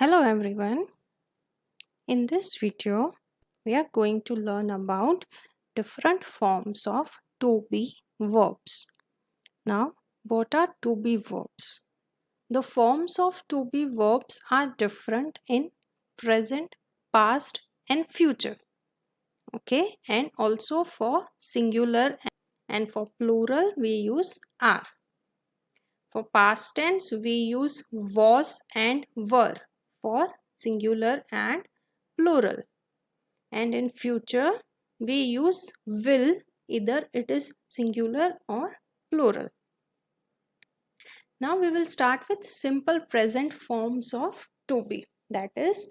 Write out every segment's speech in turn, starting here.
Hello everyone. In this video, we are going to learn about different forms of to be verbs. Now, what are to be verbs? The forms of to be verbs are different in present, past and future. Okay, and also for singular and for plural we use are. For past tense we use was and were for singular and plural, and in future we use will, either it is singular or plural. Now we will start with simple present forms of to be, that is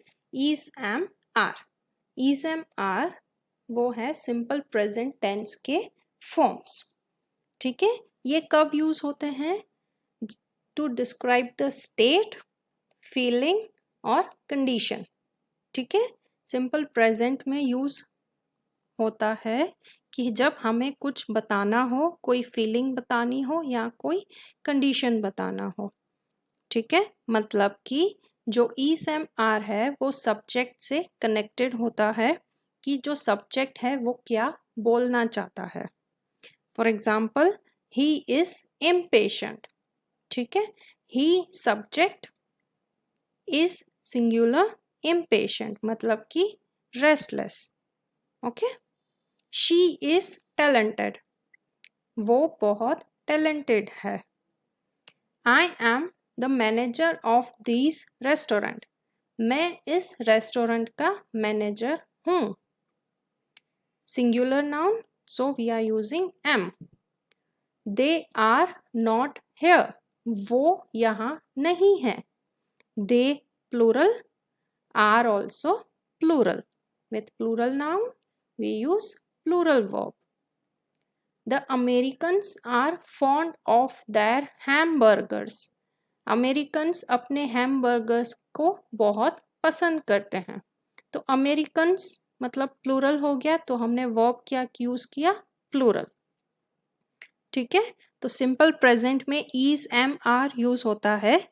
am, are. Am, are वो है simple present tense के forms. ठीक है, ये कब use होते हैं? To describe the state, feeling और condition. ठीक है, सिंपल प्रेजेंट में यूज होता है कि जब हमें कुछ बताना हो, कोई फीलिंग बतानी हो या कोई कंडीशन बताना हो. ठीक है, मतलब कि जो इज एम आर है वो सब्जेक्ट से कनेक्टेड होता है कि जो सब्जेक्ट है वो क्या बोलना चाहता है. For example, he is impatient. ठीक है, he subject, is singular, impatient मतलब कि restless. Okay, she is talented, वो बहुत टैलेंटेड है. I am the manager of this restaurant, मैं इस रेस्टोरेंट का मैनेजर हूँ. Singular noun, so we are using am. They are not here, वो यहाँ नहीं है. दे plural, are also plural. With plural noun we use plural verb. The Americans are fond of their hamburgers. Americans अपने hamburgers को बहुत पसंद करते हैं. तो Americans मतलब plural हो गया, तो हमने verb क्या यूज किया? Plural. ठीक है, तो simple present में is, am, are यूज होता है.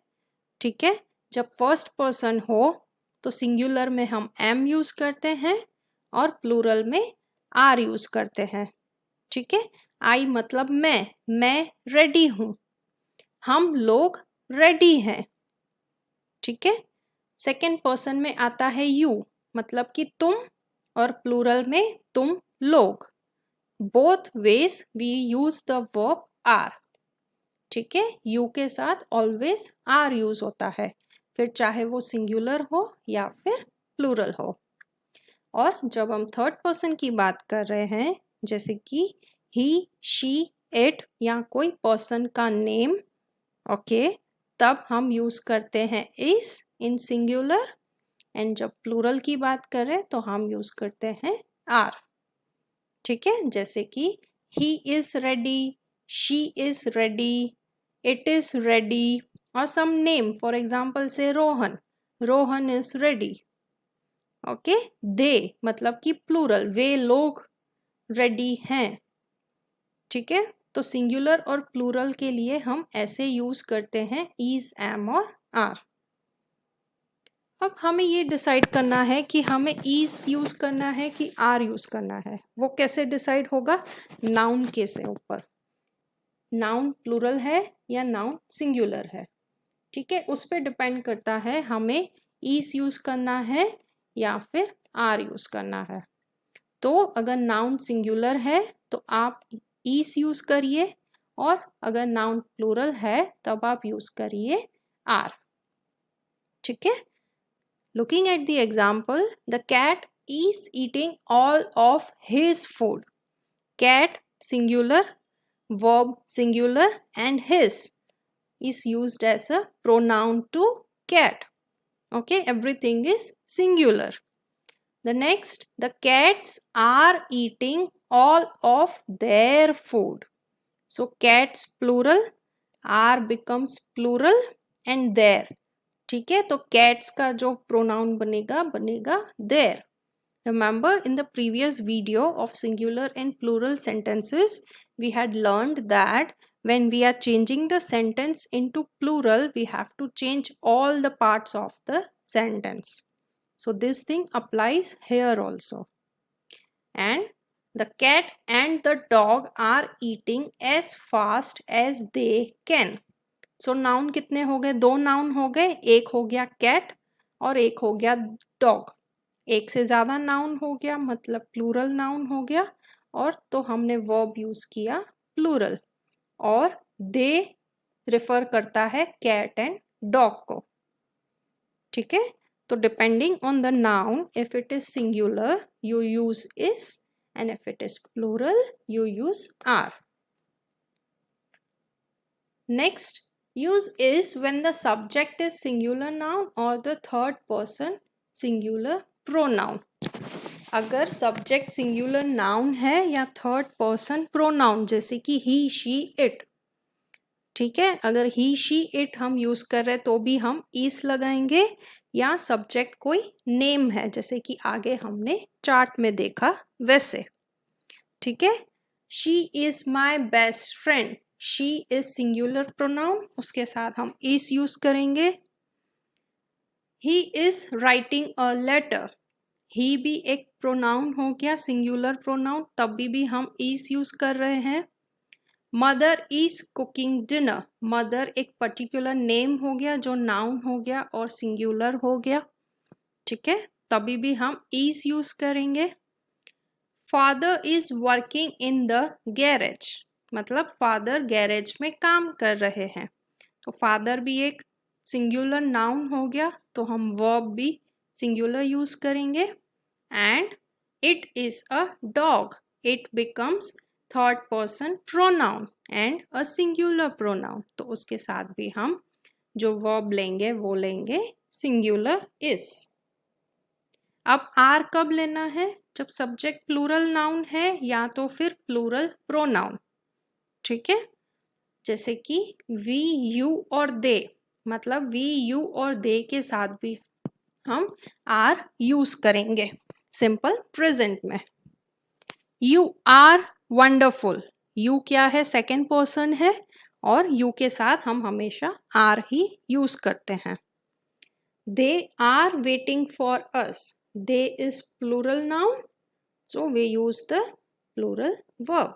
ठीक है, जब फर्स्ट पर्सन हो तो सिंगुलर में हम एम यूज करते हैं और प्लूरल में आर यूज करते हैं. ठीक है, आई मतलब मैं रेडी हूं. हम लोग रेडी हैं. ठीक है, सेकेंड पर्सन में आता है यू, मतलब कि तुम, और प्लूरल में तुम लोग. Both ways we use the verb are. ठीक है, यू के साथ ऑलवेज आर यूज होता है, फिर चाहे वो सिंगुलर हो या फिर प्लूरल हो. और जब हम थर्ड पर्सन की बात कर रहे हैं, जैसे कि ही, शी, इट या कोई पर्सन का नेम, ओके, तब हम यूज करते हैं इज इन सिंगुलर. एंड जब प्लूरल की बात करें तो हम यूज करते हैं आर. ठीक है, जैसे कि he is ready, she is ready, it is ready, or some name, for example say Rohan is ready. okay, they मतलब कि plural, वे लोग ready हैं. ठीक है, तो singular और plural के लिए हम ऐसे यूज करते हैं is, am और are. अब हमें ये डिसाइड करना है कि हमें is यूज करना है कि are यूज करना है. वो कैसे डिसाइड होगा? नाउन के से ऊपर. नाउन प्लूरल है या नाउन सिंगुलर है. ठीक है, उस पर डिपेंड करता है हमें इज यूज करना है या फिर आर यूज करना है. तो अगर नाउन सिंगुलर है तो आप इज यूज करिए, और अगर नाउन प्लूरल है तब आप यूज करिए आर. ठीक है, looking at the example, the cat is eating all of his food. Cat singular, verb singular, and his is used as a pronoun to cat. Okay, everything is singular. The next, the cats are eating all of their food. So cats plural, are becomes plural, and their. ठीक है, तो cats का जो pronoun बनेगा their. Remember, in the previous video of singular and plural sentences, we had learned that when we are changing the sentence into plural, we have to change all the parts of the sentence. So this thing applies here also. And the cat and the dog are eating as fast as they can. So noun कितने हो गए? दो noun हो गए, एक हो गया cat और एक हो गया डॉग. एक से ज्यादा नाउन हो गया मतलब प्लूरल नाउन हो गया, और तो हमने वर्ब यूज किया प्लूरल, और दे रेफर करता है कैट एंड डॉग को. ठीक है, तो depending on the noun, if it is singular you use is, and if it is plural you use are. Next, use is when the subject is singular noun or the third person singular pronoun. अगर subject singular noun है या third person pronoun, जैसे कि he she it. ठीक है, अगर he she it हम use कर रहे तो भी हम is लगाएंगे, या सब्जेक्ट कोई नेम है जैसे कि आगे हमने चार्ट में देखा वैसे. ठीक है, she is my best friend, she is singular pronoun, उसके साथ हम इज यूज करेंगे. He is writing a letter, he भी एक प्रोनाउन हो गया, सिंगुलर प्रोनाउन, तब भी हम इज यूज कर रहे हैं. Mother is cooking dinner, mother एक पर्टिकुलर नेम हो गया जो नाउन हो गया और सिंगुलर हो गया. ठीक है, तभी भी हम इज यूज करेंगे. Father is working in the garage, मतलब फादर गैरेज में काम कर रहे हैं, तो फादर भी एक सिंगुलर नाउन हो गया, तो हम वर्ब भी सिंगुलर यूज करेंगे. And it is a dog, it becomes third person pronoun and a singular pronoun, तो उसके साथ भी हम जो वर्ब लेंगे वो लेंगे सिंगुलर इज. अब आर कब लेना है? जब सब्जेक्ट प्लूरल नाउन है या तो फिर प्लूरल प्रोनाउन. ठीक है, जैसे कि वी यू और दे, मतलब वी यू और दे के साथ भी हम आर यूज करेंगे सिंपल प्रेजेंट में. यू आर वंडरफुल, यू क्या है? सेकेंड पर्सन है, और यू के साथ हम हमेशा आर ही यूज करते हैं. They are waiting for us, they is plural noun, so we use the plural verb.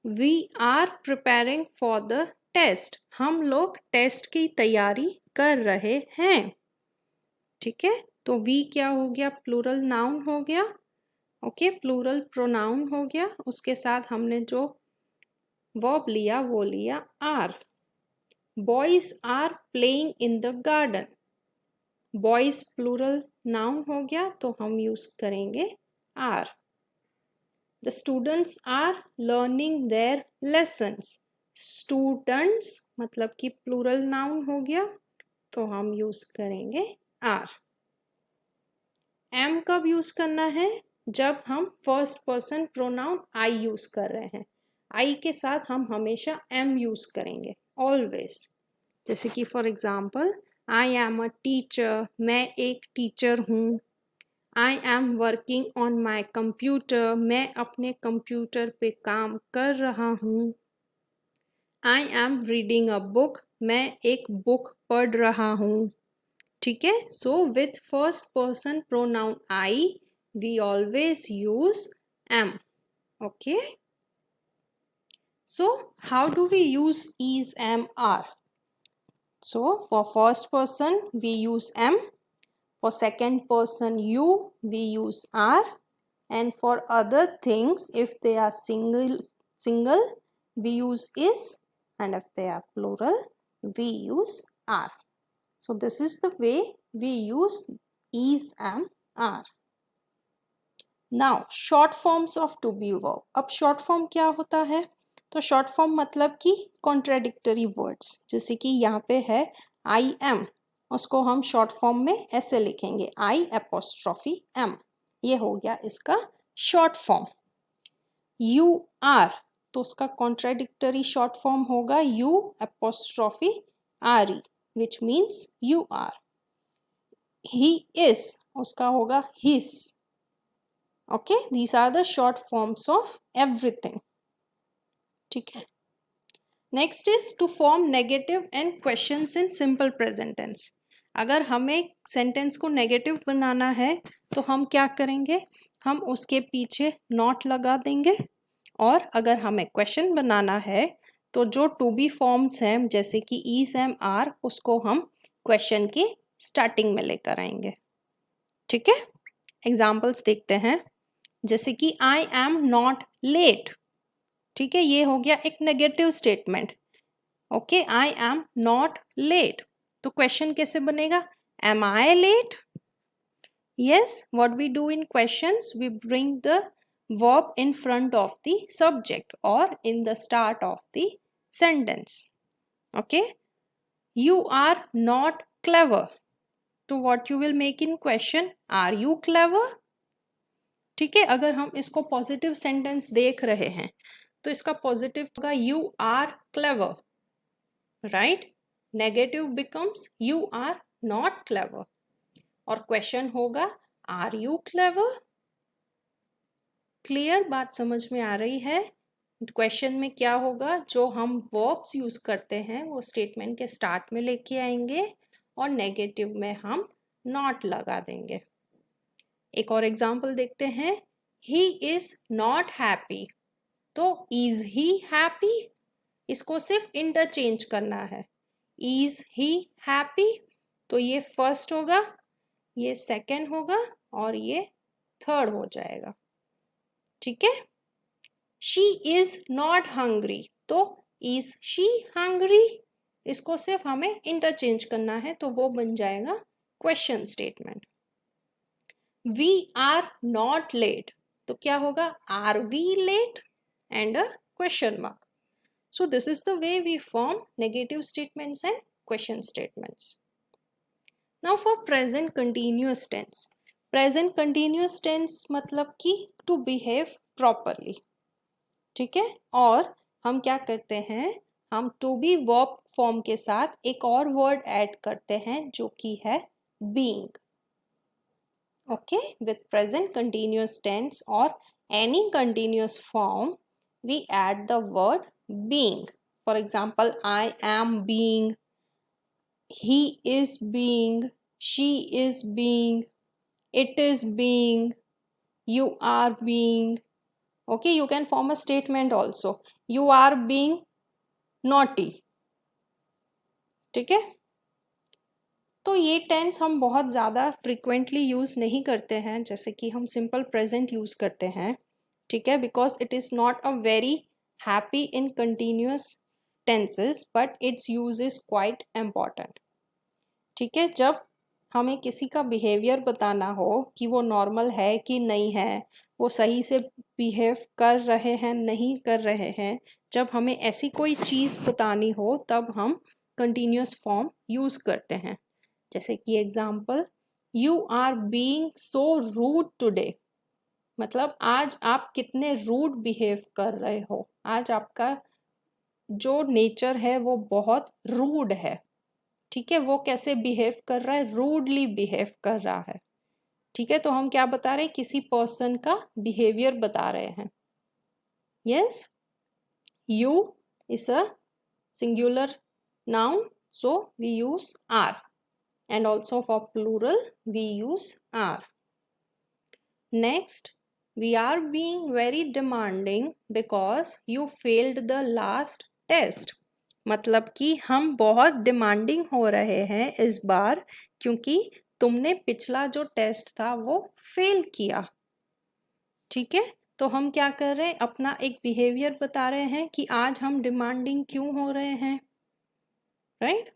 We are preparing for the test, हम लोग टेस्ट की तैयारी कर रहे हैं. ठीक है, तो we क्या हो गया? प्लूरल नाउन हो गया. ओके, प्लूरल प्रोनाउन हो गया, उसके साथ हमने जो वर्ब लिया वो लिया are. Boys are playing in the garden, boys plural noun हो गया, तो हम यूज करेंगे are. The students are learning their lessons, students मतलब कि प्लूरल नाउन हो गया, तो हम यूज करेंगे आर. एम कब यूज करना है? जब हम फर्स्ट पर्सन प्रोनाउन आई यूज कर रहे हैं, आई के साथ हम हमेशा एम यूज करेंगे ऑलवेज. जैसे कि for example, I am a teacher, मैं एक टीचर हूँ. I am working on my computer, मैं अपने कंप्यूटर पे काम कर रहा हूँ. I am reading a book, मैं एक बुक पढ़ रहा हूँ. ठीक है, so with first person pronoun I we always use am. Okay, so how do we use is, am, are? So for first person we use M, for second person you we use R, and for other things if they are single we use is, and if they are plural we use R. So this is the way we use is, am, are. Now short forms of to be verb. अब short form क्या होता है? तो short form मतलब कि contradictory words, जैसे कि यहाँ पे है आई एम, उसको हम शॉर्ट फॉर्म में ऐसे लिखेंगे आई एपोस्ट्रॉफी एम, ये हो गया इसका शॉर्ट फॉर्म. यू आर, तो उसका कॉन्ट्राडिक्टरी शॉर्ट फॉर्म होगा you apostrophe R E, which means you are. He is, उसका होगा his. Okay, these are the short forms of everything. ठीक है, next is to form negative and questions in simple present tense. अगर हमें sentence को negative बनाना है तो हम क्या करेंगे, हम उसके पीछे नॉट लगा देंगे, और अगर हमें क्वेश्चन बनाना है तो जो टू बी फॉर्म्स हैं जैसे कि इज एम आर, उसको हम क्वेश्चन की स्टार्टिंग में लेकर आएंगे। ठीक है, एग्जाम्पल्स देखते हैं। जैसे कि आई एम नॉट लेट, ठीक है, ये हो गया एक negative statement. Okay, I am not late, तो क्वेश्चन कैसे बनेगा, am I late? Yes, what we do in questions, we bring the verb in front of the subject or in the start of the sentence. Okay, you are not clever, तो what you will make in question, are you clever? ठीक है, अगर हम इसको positive sentence देख रहे हैं तो इसका पॉजिटिव होगा you are clever, right. Negative becomes you are not clever, और क्वेश्चन होगा आर यू क्लेवर? क्लियर, बात समझ में आ रही है? क्वेश्चन में क्या होगा, जो हम वर्ब्स यूज करते हैं वो स्टेटमेंट के स्टार्ट में लेके आएंगे और नेगेटिव में हम नॉट लगा देंगे। एक और एग्जांपल देखते हैं, ही इज नॉट हैप्पी, तो इज ही हैप्पी, इसको सिर्फ इंटरचेंज करना है, इज ही हैप्पी, तो ये फर्स्ट होगा, ये सेकंड होगा और ये थर्ड हो जाएगा। ठीक है, शी इज नॉट हंग्री, तो इज शी हंग्री, इसको सिर्फ हमें इंटरचेंज करना है तो वो बन जाएगा question statement. We are not late, तो क्या होगा, are we late and a question mark. So this is the way we form negative statements and question statements. Now for present continuous tense. Present continuous tense मतलब कि to behave properly, ठीक है, और हम क्या करते हैं, हम to be verb form के साथ एक और word add करते हैं जो कि है being. Okay, with present continuous tense or any continuous form we add the word being. For example, I am being, he is being, she is being, it is being, you are being. Okay, you can form a statement also, you are being naughty. ठीक है, तो ये tense हम बहुत ज़्यादा frequently use नहीं करते हैं, जैसे कि हम सिंपल प्रेजेंट यूज़ करते हैं। ठीक है, because it is not a very happy in continuous tenses, but it's use is quite important. ठीक है, जब हमें किसी का बिहेवियर बताना हो कि वो नॉर्मल है कि नहीं है, वो सही से बिहेव कर रहे हैं नहीं कर रहे हैं, जब हमें ऐसी कोई चीज़ बतानी हो तब हम कंटिन्यूस फॉर्म यूज़ करते हैं। जैसे कि example, you are being so rude today, मतलब आज आप कितने रूड बिहेव कर रहे हो, आज आपका जो नेचर है वो बहुत रूड है। ठीक है, वो कैसे बिहेव कर रहा है, रूडली बिहेव कर रहा है। ठीक है, तो हम क्या बता रहे हैं, किसी पर्सन का बिहेवियर बता रहे हैं। Yes, you is a singular noun, so we use are, and also for plural we use are. Next, we are being very demanding because you failed the last test, मतलब कि हम बहुत demanding हो रहे हैं इस बार क्योंकि तुमने पिछला जो टेस्ट था वो फेल किया। ठीक है, तो हम क्या कर रहे हैं, अपना एक बिहेवियर बता रहे हैं कि आज हम डिमांडिंग क्यों हो रहे हैं, राइट।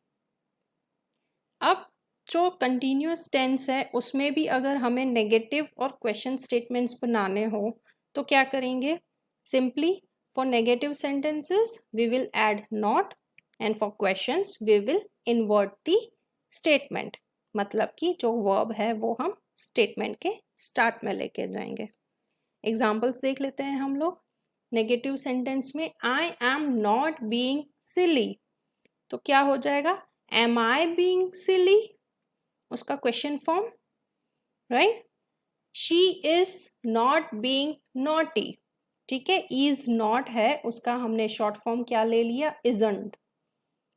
अब जो कंटिन्यूस टेंस है उसमें भी अगर हमें नेगेटिव और क्वेश्चन स्टेटमेंट्स बनाने हो तो क्या करेंगे, simply for negative sentences we will add not and for questions we will invert the statement, मतलब कि जो वर्ब है वो हम स्टेटमेंट के स्टार्ट में लेके जाएंगे। एग्जाम्पल्स देख लेते हैं हम लोग। नेगेटिव सेंटेंस में आई एम नॉट बीइंग सिली, तो क्या हो जाएगा, एम आई बीइंग सिली, उसका question form, right. She is not being naughty, ठीक है, इज नॉट है, उसका हमने शॉर्ट फॉर्म क्या ले लिया, isn't.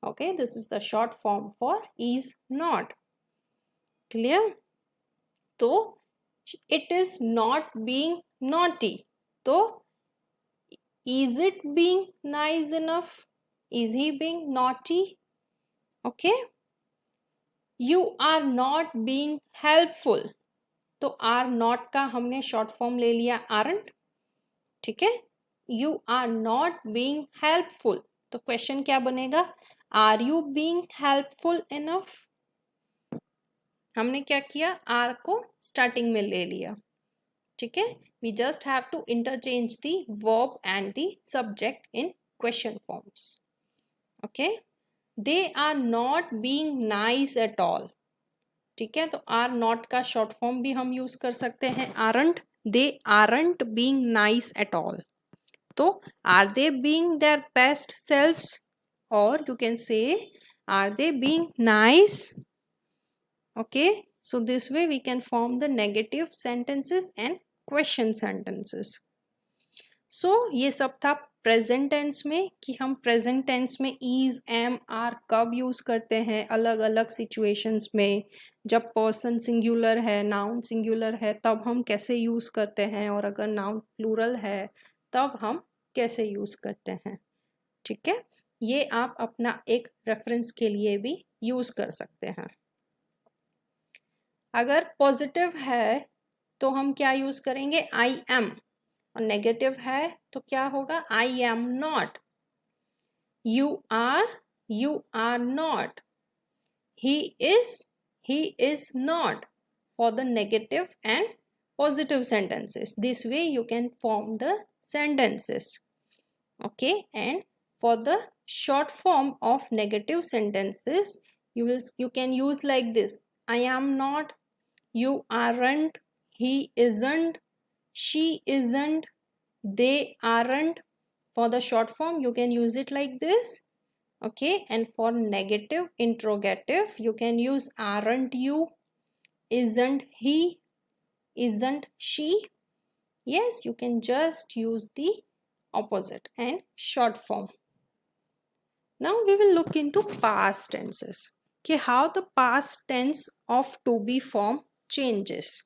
Okay, this is the short form for is not. Clear? तो it is not being naughty, तो is it being nice enough, is he being naughty? Okay, you are not being helpful, तो are not का हमने short form ले लिया aren't। ठीक है, you are not being helpful, तो क्वेश्चन क्या बनेगा, are you being helpful enough. हमने क्या किया, आर को स्टार्टिंग में ले लिया। ठीक है, we just have to interchange the verb and the subject in question forms. Okay, they are not being nice at all. ठीक है, तो आर नॉट का शॉर्ट फॉर्म भी हम यूज कर सकते हैं aren't, they aren't being nice at all, तो are they being their best selves, और you can say are they being nice. Okay, so this way we can form the negative sentences and question sentences. So ये सब था present tense में, कि हम present tense में is, am, are कब use करते हैं अलग अलग सिचुएशंस में। जब पर्सन सिंगुलर है, नाउन सिंगुलर है, तब हम कैसे यूज करते हैं, और अगर नाउन प्लूरल है तब हम कैसे यूज करते हैं। ठीक है, ये आप अपना एक रेफरेंस के लिए भी यूज कर सकते हैं। अगर पॉजिटिव है तो हम क्या यूज करेंगे, आई एम, और नेगेटिव है तो क्या होगा, I am not, you are not, he is not, for the negative and positive sentences. This way you can form the sentences. Okay, and for the short form of negative sentences you can use like this, I am not, you aren't, he isn't, she isn't, they aren't. For the short form you can use it like this. Okay, and for negative interrogative you can use aren't you, isn't he, isn't she. Yes, you can just use the opposite and short form. Now we will look into past tenses, okay, how the past tense of to be form changes.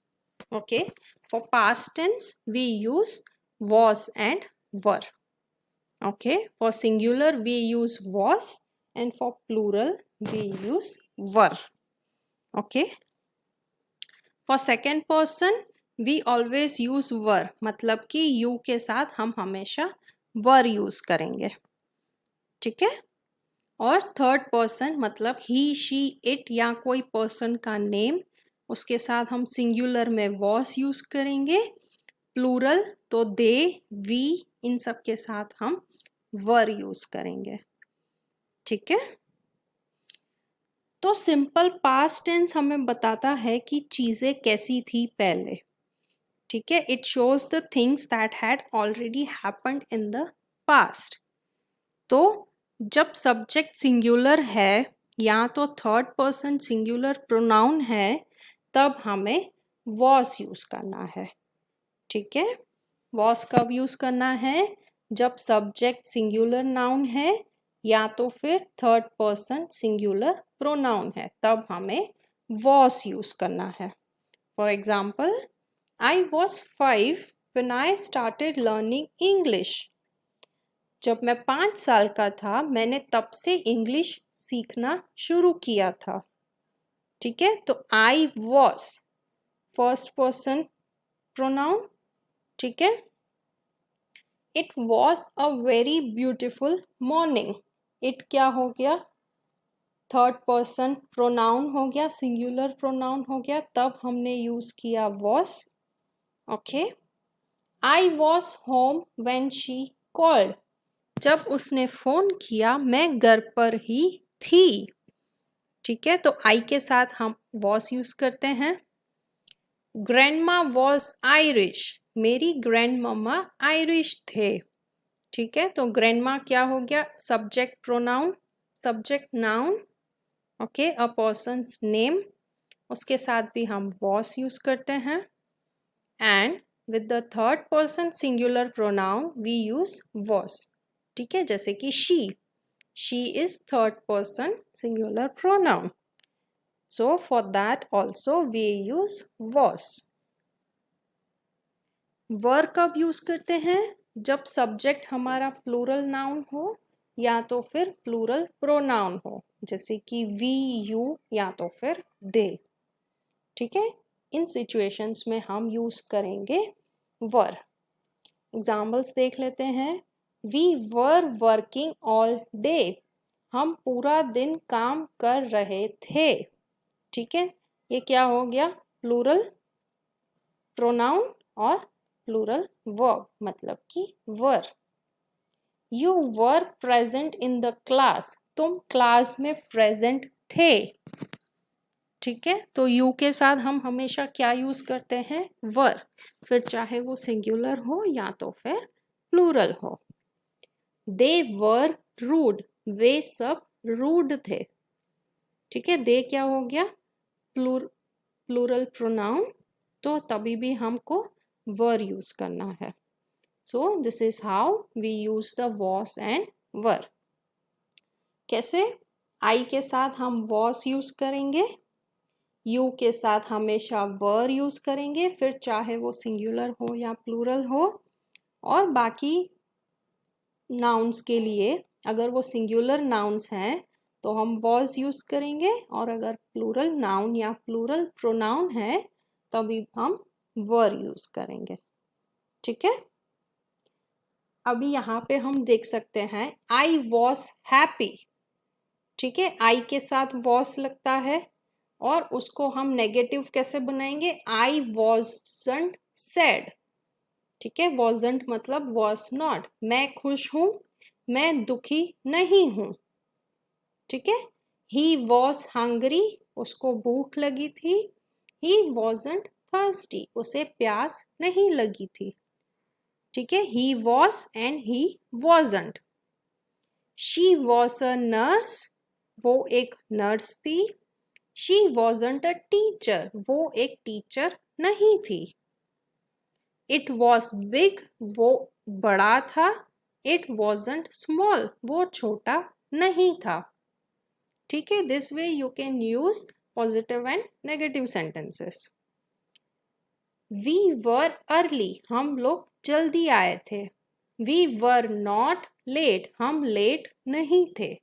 Okay, for past tense we use was and were. Okay, for singular we use was, and for plural we use were. Okay, for second person we always use were, मतलब कि you के साथ हम हमेशा were use करेंगे। ठीक है, और थर्ड पर्सन मतलब he, she, it या कोई पर्सन का नेम, उसके साथ हम सिंगुलर में was यूज करेंगे। प्लूरल तो they, we, इन सब के साथ हम वर यूज करेंगे। ठीक है, तो सिंपल पास्ट टेंस हमें बताता है कि चीजें कैसी थी पहले। ठीक है, it shows the things that had already happened in the past. तो जब सब्जेक्ट सिंगुलर है या तो थर्ड पर्सन सिंगुलर प्रोनाउन है तब हमें वॉस यूज करना है। ठीक है, वॉस कब यूज करना है, जब सब्जेक्ट सिंगुलर नाउन है या तो फिर थर्ड पर्सन सिंगुलर प्रोनाउन है, तब हमें वॉस यूज करना है। For example, I was 5 when I started learning English. जब मैं 5 साल का था मैंने तब से इंग्लिश सीखना शुरू किया था। ठीक है, तो I was first person pronoun. ठीक है, it was a very beautiful morning, it क्या हो गया, थर्ड पर्सन प्रोनाउन हो गया, सिंगुलर प्रोनाउन हो गया, तब हमने यूज किया was. Okay, I was home when she called, जब उसने फोन किया मैं घर पर ही थी। ठीक है, तो आई के साथ हम वॉज यूज करते हैं। ग्रैंडमा वॉज आयरिश, मेरी ग्रैंड मम्मा आयरिश थे। ठीक है, तो ग्रैंडमा क्या हो गया, subject pronoun, subject noun. Okay, a person's name, उसके साथ भी हम वॉस यूज करते हैं। And with the third person singular pronoun we use was. ठीक है, जैसे कि she is third person singular pronoun, so for that also we use was. वर कब यूज करते हैं? जब सब्जेक्ट हमारा प्लूरल नाउन हो या तो फिर प्लूरल प्रोनाउन हो, जैसे कि वी, यू या तो फिर दे। ठीक है, इन सिचुएशंस में हम यूज करेंगे वर। एग्जाम्पल्स देख लेते हैं। We were working all day, हम पूरा दिन काम कर रहे थे। ठीक है, ये क्या हो गया? प्लूरल प्रोनाउन और प्लूरल वर्ब, मतलब कि were. You were present in the class, तुम क्लास में प्रेजेंट थे। ठीक है, तो यू के साथ हम हमेशा क्या यूज करते हैं? वर, फिर चाहे वो सिंगुलर हो या तो फिर प्लूरल हो। दे वर रूड, वे सब रूड थे। ठीक है, दे क्या हो गया? प्लूरल प्रोनाउन, तो तभी भी हमको वर यूज करना है। So this is how we use the was and were. कैसे? आई के साथ हम वॉस यूज करेंगे, यू के साथ हमेशा वर यूज करेंगे, फिर चाहे वो सिंगुलर हो या प्लूरल हो। और बाकी नाउन्स के लिए अगर वो सिंगुलर नाउन्स हैं तो हम वॉज यूज करेंगे, और अगर प्लूरल नाउन या प्लूरल प्रोनाउन है तभी हम वर यूज करेंगे। ठीक है, अभी यहाँ पे हम देख सकते हैं आई वॉज हैप्पी। ठीक है, आई के साथ वॉज लगता है और उसको हम नेगेटिव कैसे बनाएंगे? आई वॉजंट सैड। ठीक है, वॉजंट मतलब वॉज नॉट, मैं खुश हूं, मैं दुखी नहीं हूं। ठीक है, ही वॉज हंग्री, उसको भूख लगी थी। ही वॉजंट थर्स्टी, उसे प्यास नहीं लगी थी। ठीक है, he was and he wasn't. She was a nurse, वो एक नर्स थी। शी वॉजंट अ टीचर, वो एक टीचर नहीं थी। इट वॉज बिग, वो बड़ा था। इट वॉजंट स्मॉल, वो छोटा नहीं था। ठीक है, this way you can use positive and negative sentences. We were early, हम लोग जल्दी आए थे। वी वर नॉट लेट, हम लेट नहीं थे।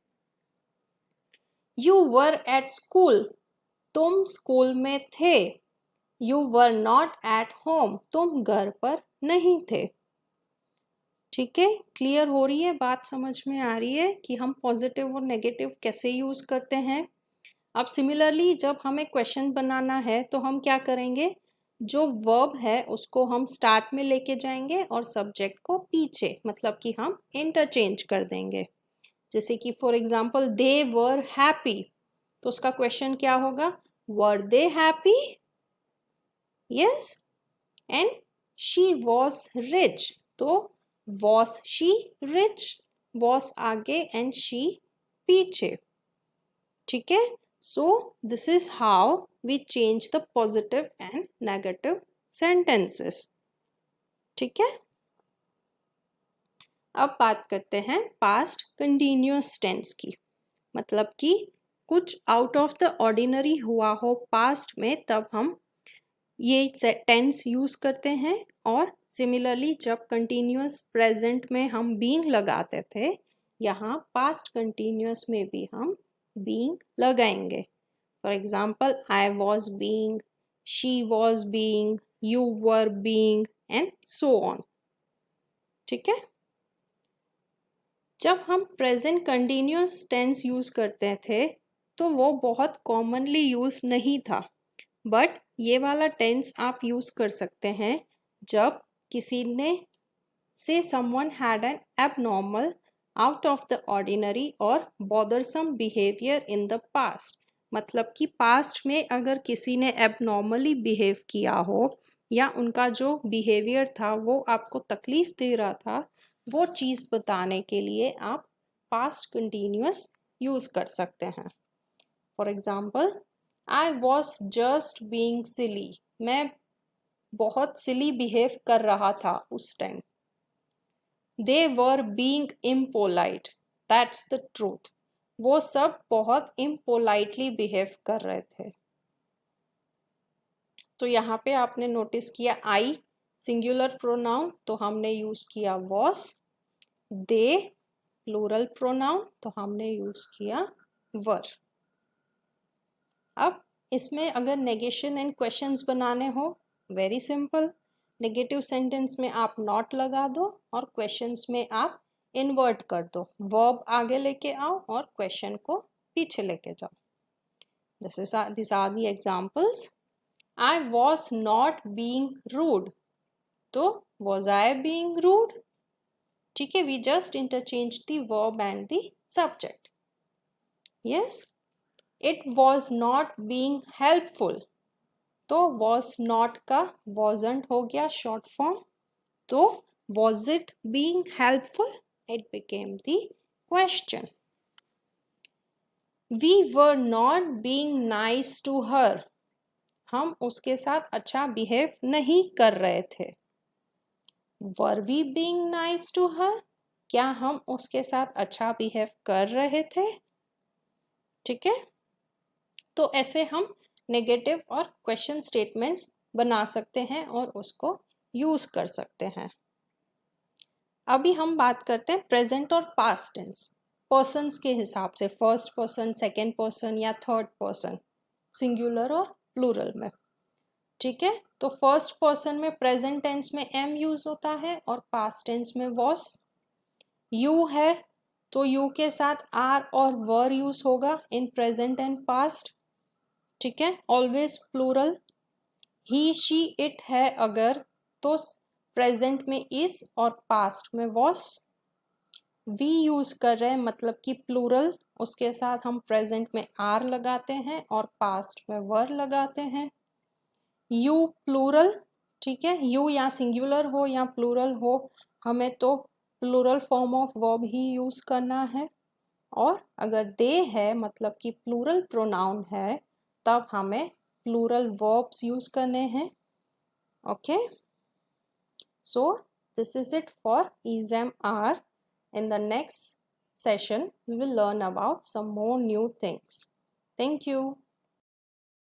यू वर एट स्कूल, तुम स्कूल में थे। You were not at home, तुम घर पर नहीं थे। ठीक है, क्लियर हो रही है बात? समझ में आ रही है कि हम पॉजिटिव और नेगेटिव कैसे यूज करते हैं? अब सिमिलरली जब हमें क्वेश्चन बनाना है तो हम क्या करेंगे? जो वर्ब है उसको हम स्टार्ट में लेके जाएंगे और सब्जेक्ट को पीछे, मतलब कि हम इंटरचेंज कर देंगे। जैसे कि for example they were happy, तो उसका क्वेश्चन क्या होगा? Were they happy? Yes. And she was rich, तो वॉज शी रिच? वॉज आगे एंड शी पीछे। ठीक है, so this is how we change the positive and negative sentences. ठीक है, अब बात करते हैं पास्ट कंटिन्यूअस टेंस की। मतलब कि कुछ आउट ऑफ द ऑर्डिनरी हुआ हो पास्ट में, तब हम ये टेंस यूज करते हैं। और सिमिलरली जब कंटिन्यूअस प्रेजेंट में हम बीइंग लगाते थे, यहाँ पास्ट कंटिन्यूअस में भी हम बीइंग लगाएंगे। For example, I was being, she was being, you were being, and so on. ठीक है, जब हम प्रेजेंट कंटिन्यूअस टेंस यूज करते थे तो वो बहुत कॉमनली यूज नहीं था, बट ये वाला टेंस आप यूज कर सकते हैं जब किसी ने से someone had an abnormal, out of the ordinary or bothersome behavior in the past. मतलब कि पास्ट में अगर किसी ने एबनॉर्मली बिहेव किया हो या उनका जो बिहेवियर था वो आपको तकलीफ दे रहा था, वो चीज़ बताने के लिए आप पास्ट कंटिन्यूअस यूज कर सकते हैं। For example, I was just being silly, मैं बहुत सिली बिहेव कर रहा था उस time. They were being impolite, that's the truth. वो सब बहुत इम्पोलाइटली बिहेव कर रहे थे। तो यहाँ पे आपने नोटिस किया आई सिंगुलर प्रोनाउन तो हमने यूज किया वॉस, दे प्लूरल प्रोनाउन तो हमने यूज किया वर। अब इसमें अगर नेगेशन एंड क्वेश्चंस बनाने हो, वेरी सिंपल, नेगेटिव सेंटेंस में आप नॉट लगा दो और क्वेश्चंस में आप इन्वर्ट कर दो, वर्ब आगे लेके आओ और क्वेश्चन को पीछे लेके जाओ। This are the examples. I was not being rude, तो was I being rude? ठीक है, we just interchanged the verb and the subject. Yes, it was not being helpful, तो was not का wasn't हो गया short form, तो was it being helpful? It became the question. We were not being nice to her, हम उसके साथ अच्छा behave नहीं कर रहे थे। Were we being nice to her? क्या हम उसके साथ अच्छा बिहेव कर रहे थे? ठीक है, तो ऐसे हम नेगेटिव और क्वेश्चन स्टेटमेंट्स बना सकते हैं और उसको यूज कर सकते हैं। अभी हम बात करते हैं प्रेजेंट और पास्ट टेंस, पर्सन्स के हिसाब से, फर्स्ट पर्सन, सेकेंड पर्सन या थर्ड पर्सन, सिंगुलर और प्लूरल में। ठीक है, तो फर्स्ट पर्सन में प्रेजेंट टेंस में एम यूज होता है और पास्ट टेंस में वॉस। यू है तो यू के साथ आर और वर यूज होगा इन प्रेजेंट एंड पास्ट। ठीक है, always plural. He she it है अगर, तो प्रेजेंट में इज और पास्ट में वॉस। वी यूज कर रहे हैं मतलब कि प्लूरल, उसके साथ हम प्रेजेंट में आर लगाते हैं और पास्ट में वर लगाते हैं। यू प्लूरल, ठीक है, यू या सिंगुलर हो या प्लूरल हो, हमें तो प्लूरल फॉर्म ऑफ वर्ब ही यूज करना है। और अगर दे है मतलब कि प्लूरल प्रोनाउन है, तब हमें प्लूरल वर्ब्स यूज करने हैं। Okay, so this is it for EXAM-R. In the next session we will learn about some more new things. Thank you.